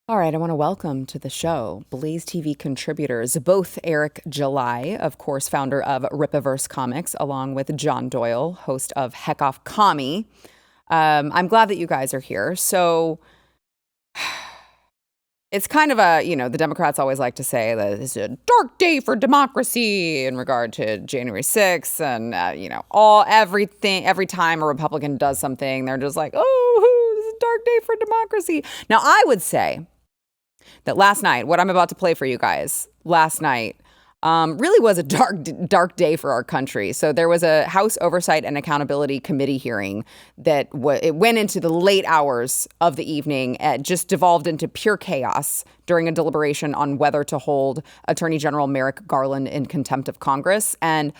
All right, I want to welcome to the show Blaze TV contributors, both Eric July, of course, founder of Ripaverse Comics, along with John Doyle, host of Heck Off Commie. I'm glad that you guys are here. So it's kind of a, the Democrats always like to say that it's a dark day for democracy in regard to January 6th and, every time a Republican does something, they're just like, oh, this is a dark day for democracy. Now, I would say that last night, what I'm about to play for you guys last night, really was a dark day for our country. So there was a House Oversight and Accountability Committee hearing that it went into the late hours of the evening and just devolved into pure chaos during a deliberation on whether to hold Attorney General Merrick Garland in contempt of Congress. And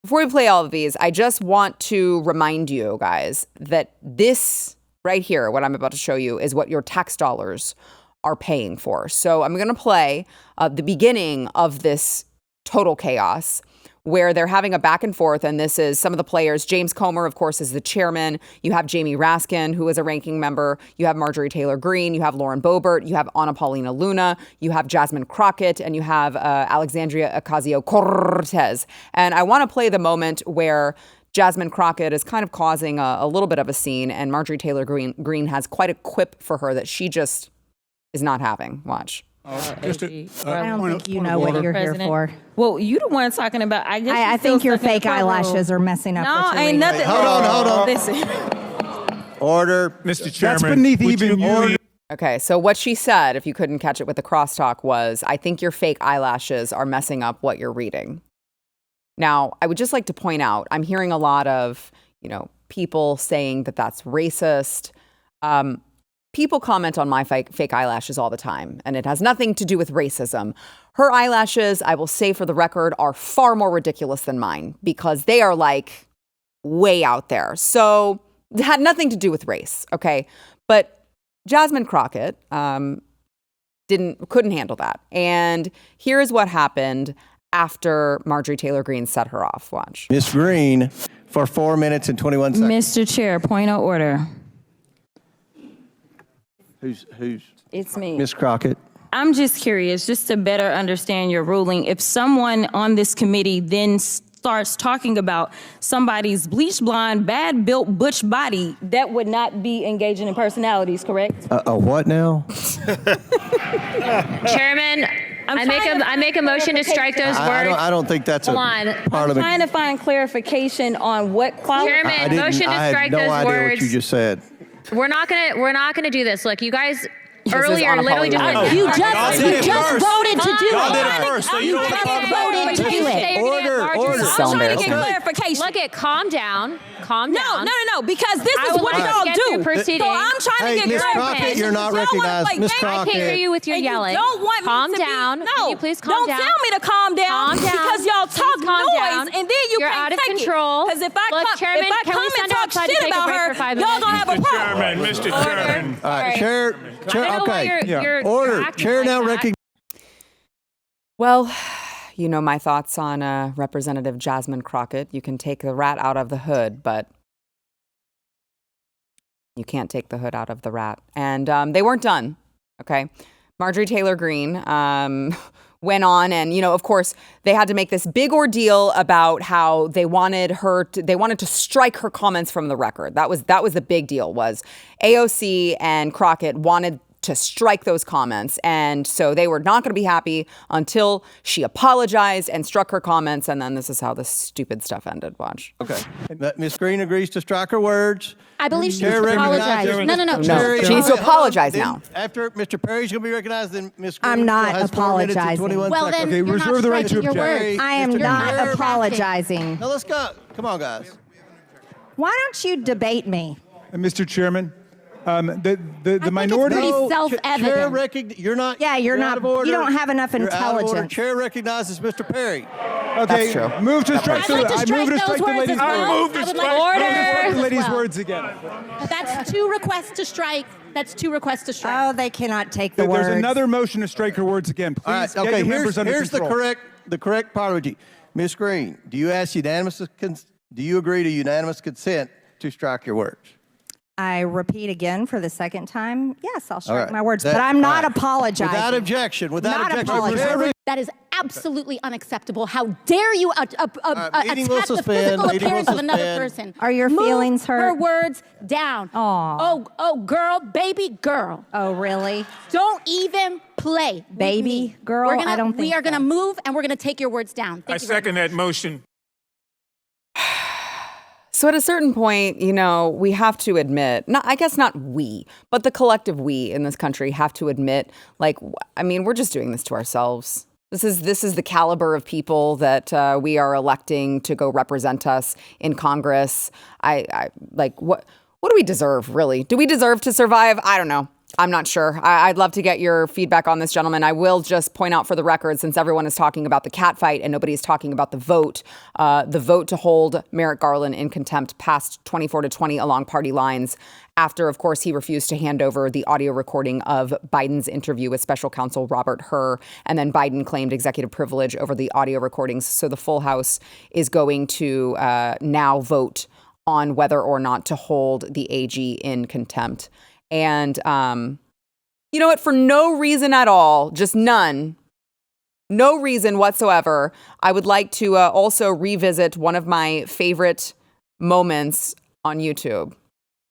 before we play all of these, I just want to remind you guys that this right here, what I'm about to show you, is what your tax dollars are paying for. So I'm going to play the beginning of this total chaos where they're having a back and forth. And this is some of the players. James Comer, of course, is the chairman. You have Jamie Raskin, who is a ranking member. You have Marjorie Taylor Greene. You have Lauren Boebert. You have Ana Paulina Luna. You have Jasmine Crockett. And you have Alexandria Ocasio-Cortez. And I want to play the moment where Jasmine Crockett is kind of causing a little bit of a scene. And Marjorie Taylor Greene has quite a quip for her that she just is not having. Watch. I don't think you know what you're here for. Well, you the one talking about. I think your fake eyelashes are messing up. No, ain't nothing. Hold on. Listen. Order. Mr. Chairman. That's beneath even you. Okay, so what she said, if you couldn't catch it with the crosstalk, was, I think your fake eyelashes are messing up what you're reading. Now, I would just like to point out, I'm hearing a lot of, people saying that that's racist. People comment on my fake eyelashes all the time, and it has nothing to do with racism. Her eyelashes, I will say for the record, are far more ridiculous than mine because they are like way out there. So it had nothing to do with race, okay? But Jasmine Crockett couldn't handle that. And here is what happened after Marjorie Taylor Greene set her off. Watch. Ms. Greene for 4 minutes and 21 seconds. Mr. Chair, point of order. Who's? It's me. Ms. Crockett. I'm just curious, just to better understand your ruling. If someone on this committee then starts talking about somebody's bleach blonde, bad built butch body, that would not be engaging in personalities, correct? A what now? Chairman, I make a motion to strike those words. I don't think that's a I'm parliament. trying to find clarification on what quality. Chairman, motion to strike those I had no idea words. what you just said. We're not gonna do this. Look, you guys earlier Ana literally Paulina just. Luna. You just voted to do Y'all did it. it first, so you don't just talk voted to do it. Order. So I'm trying to get embarrassing. clarification. Look at, calm down, No, because this I is would what like to y'all get do. through proceedings. So I'm trying Hey, to get Ms. clarification. Crockett, you're not Y'all wanna recognized. play Ms. games. I can't hear you with your And yelling. You don't want me Calm to down. Be, Can no, you please calm down? Don't tell me to calm down. Calm down. Because y'all talk Please calm noise, down. and then you You're can't out of take control. Because if I Look, come, Chairman, if I can come we and send talk outside to shit take a about break her, for 5 y'all minutes? gonna have a problem. Mr. Chairman. All right, Sorry. Chair. I know why Okay. you're Order. acting Chair like now that. recognizes. Well, you know my thoughts on Representative Jasmine Crockett. You can take the rat out of the hood, but you can't take the hood out of the rat. And they weren't done, okay? Marjorie Taylor Greene went on and, of course, they had to make this big ordeal about how they wanted to strike her comments from the record. That was the big deal, was AOC and Crockett wanted to strike those comments. And so they were not going to be happy until she apologized and struck her comments. And then this is how the stupid stuff ended. Watch. Okay. Ms. Greene agrees to strike her words. I believe she Chair needs to apologize. recognizes- No. No, she needs to apologize Then now. After Mr. Perry's going to be recognized, then Ms. Greene I'm not has 4 minutes and apologizing. 21 Well, seconds. then Okay, you're reserve not the right to striking your object. words. I am Mr. not Chair. apologizing. Now let's go. Come on, guys. Why don't you debate me? Mr. Chairman, the it's minority. pretty No, self-evident. Chair you're not. Yeah, you're out not. of order. You don't have enough You're out of order. intelligence. Chair recognizes Mr. Perry. Okay, That's true. move to strike the. I'd like to I strike move to those strike the words lady's as well. words. Move to Move to strike strike the lady's well. words again. That's 2 requests to strike. That's 2 requests to strike. Oh, they cannot take the words. There's another motion to strike her words again. Please All right. get Okay. your members under Here's the control. correct parliamentary. Ms. Greene, do you agree to unanimous consent to strike your words? I repeat again for the second time. Yes, I'll strike right. my words, That- but I'm not all right. apologizing. Without objection. Without Not objection. apologizing. That is absolutely unacceptable. How dare you meeting will attack the suspend. physical Meeting will appearance of another suspend. person? Are your Move feelings hurt? her words down. Aw. Oh, girl, baby girl. Oh, really? Don't even play. with Baby me. girl? I don't think We are so. going to move and we're going to take your words down. I Thank you very second that motion. So at a certain point, we have to admit, I guess not we, but the collective we in this country have to admit, we're just doing this to ourselves. This is the caliber of people that we are electing to go represent us in Congress. What do we deserve, really? Do we deserve to survive? I don't know. I'm not sure. I'd love to get your feedback on this, gentlemen. I will just point out for the record, since everyone is talking about the cat fight and nobody's talking about the vote to hold Merrick Garland in contempt passed 24-20 along party lines after, of course, he refused to hand over the audio recording of Biden's interview with special counsel Robert Hur. And then Biden claimed executive privilege over the audio recordings. So the full House is going to now vote on whether or not to hold the AG in contempt. And you know what? For no reason at all, just none, no reason whatsoever, I would like to also revisit one of my favorite moments on YouTube.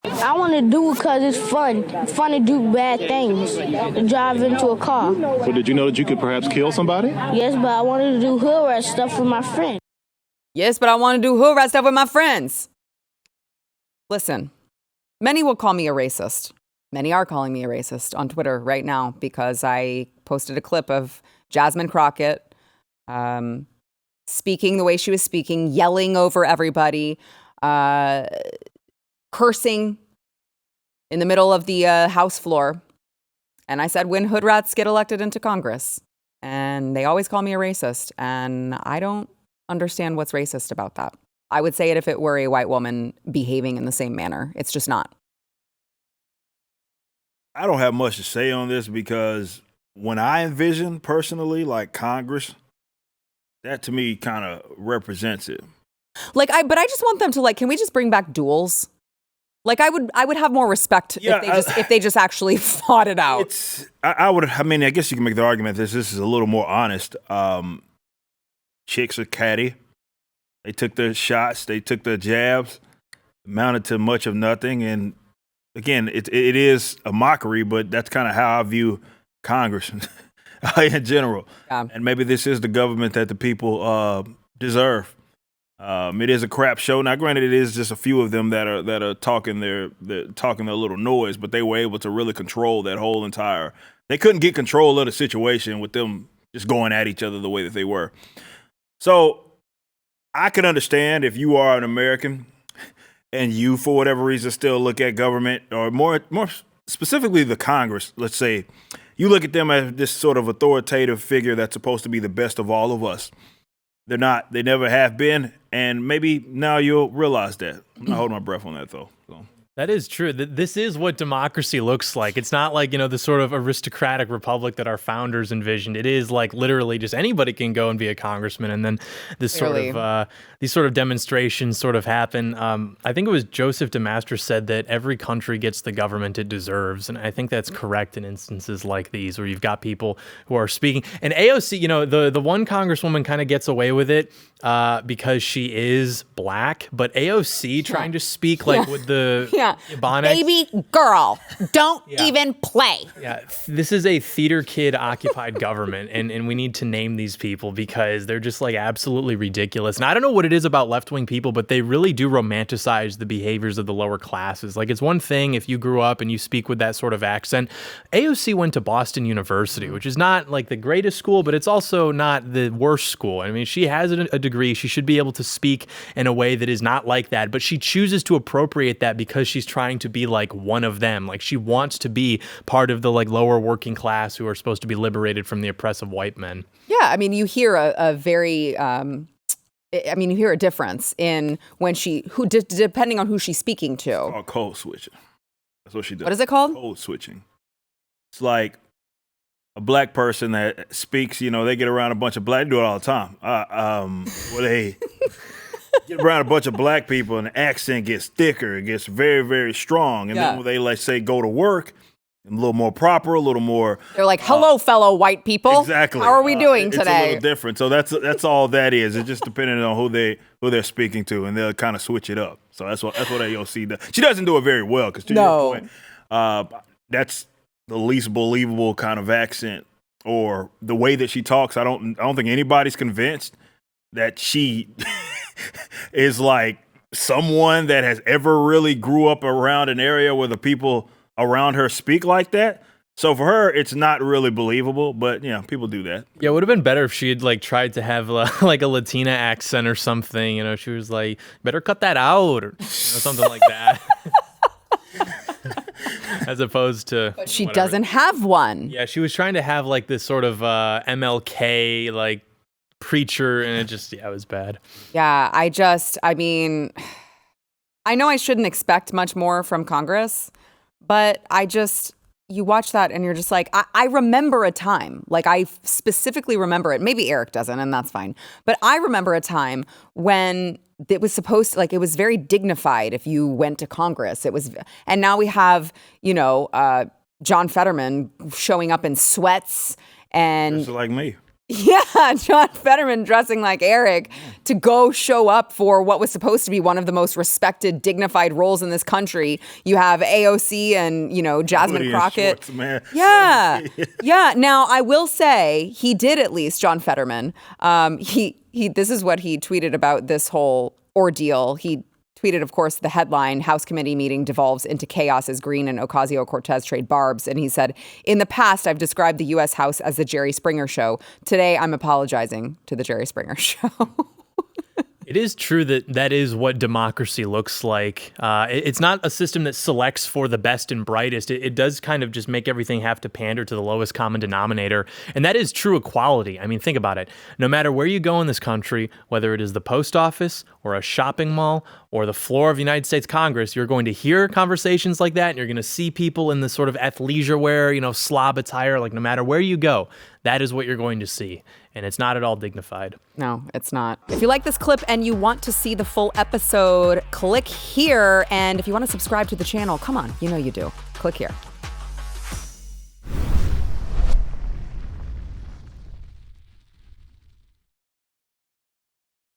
I want to do it because it's fun. It's fun to do bad things, to drive into a car. Well, did you know that you could perhaps kill somebody? Yes, but I wanted to do hood rat stuff with my friend. Yes, but I want to do hood rat stuff with my friends. Listen, many will call me a racist. Many are calling me a racist on Twitter right now because I posted a clip of Jasmine Crockett speaking the way she was speaking, yelling over everybody, cursing in the middle of the House floor. And I said, when hood rats get elected into Congress. And they always call me a racist. And I don't understand what's racist about that. I would say it if it were a white woman behaving in the same manner. It's just not. I don't have much to say on this because when I envision personally, like Congress, that to me kind of represents it. But I just want them to can we just bring back duels? I would have more respect if they just actually fought it out. I guess you can make the argument that this is a little more honest. Chicks are catty. They took their shots, they took their jabs, amounted to much of nothing, and again, it is a mockery, but that's kind of how I view Congress in general. Yeah. And maybe this is the government that the people deserve. It is a crap show. Now, granted, it is just a few of them that are talking their little noise, but they were able to really control that whole entire. They couldn't get control of the situation with them just going at each other the way that they were. So I can understand if you are an American and you, for whatever reason, still look at government, or more specifically the Congress, let's say, you look at them as this sort of authoritative figure that's supposed to be the best of all of us. They're not. They never have been. And maybe now you'll realize that. I'm not holding my breath on that, though. So. That is true. This is what democracy looks like. It's not like, the sort of aristocratic republic that our founders envisioned. It is like literally just anybody can go and be a congressman. And then these sort of demonstrations sort of happen. I think it was Joseph DeMaster said that every country gets the government it deserves. And I think that's correct in instances like these where you've got people who are speaking. And AOC, the one congresswoman kind of gets away with it because she is black. But AOC trying to speak with the... Ebonics. Baby girl, don't even play. Yeah, this is a theater kid occupied government, and we need to name these people because they're just absolutely ridiculous. And I don't know what it is about left-wing people, but they really do romanticize the behaviors of the lower classes. It's one thing if you grew up and you speak with that sort of accent. AOC went to Boston University, which is not the greatest school, but it's also not the worst school. I mean, she has a degree. She should be able to speak in a way that is not like that, but she chooses to appropriate that because she's trying to be one of them. She wants to be part of the lower working class who are supposed to be liberated from the oppressive white men. Yeah, I mean, you hear a very, you hear a difference in when depending on who she's speaking to. It's called code switching. That's what she does. What is it called? Code switching. It's like a black person that speaks, they get around a bunch of black, they do it all the time. Where they get around a bunch of black people and the accent gets thicker. It gets very, very strong. And then when they, like, say, go to work, a little more proper, a little more. They're like, hello, fellow white people. Exactly. How are we doing It's today? a little different. So that's all that is. It's just depending on who they're speaking to, and they'll kind of switch it up. So that's what AOC does. She doesn't do it very well because to your point, that's the least believable kind of accent or the way that she talks. I don't think anybody's convinced that she is like someone that has ever really grew up around an area where the people around her speak like that. So for her, it's not really believable, but people do that. Yeah, it would have been better if she had like tried to have like a Latina accent or something. You know, she was like, "Better cut that out," or something like that. As opposed to, but she doesn't have one. Yeah, she was trying to have like this sort of MLK like preacher, and it was bad. Yeah, I mean, I know I shouldn't expect much more from Congress, but you watch that and you're just like, I remember a time, like I specifically remember it. Maybe Eric doesn't, and that's fine. But I remember a time when it was supposed to, like, it was very dignified if you went to Congress. And now we have, John Fetterman showing up in sweats and just like me. Yeah, John Fetterman dressing like Eric to go show up for what was supposed to be one of the most respected, dignified roles in this country. You have AOC and, Jasmine Crockett. Shorts, man. Yeah. Yeah. Now, I will say he did at least, John Fetterman. This is what he tweeted about this whole ordeal. He tweeted, of course, the headline, House Committee meeting devolves into chaos as Greene and Ocasio-Cortez trade barbs. And he said, in the past, I've described the U.S. House as the Jerry Springer Show. Today, I'm apologizing to the Jerry Springer Show. It is true that is what democracy looks like. It's not a system that selects for the best and brightest. It does kind of just make everything have to pander to the lowest common denominator. And that is true equality. I mean, think about it. No matter where you go in this country, whether it is the post office or a shopping mall or the floor of the United States Congress, you're going to hear conversations like that, and you're going to see people in this sort of athleisure wear, slob attire. Like, no matter where you go, that is what you're going to see. And it's not at all dignified. No, it's not. If you like this clip and you want to see the full episode, click here. And if you want to subscribe to the channel, come on, you know you do. Click here.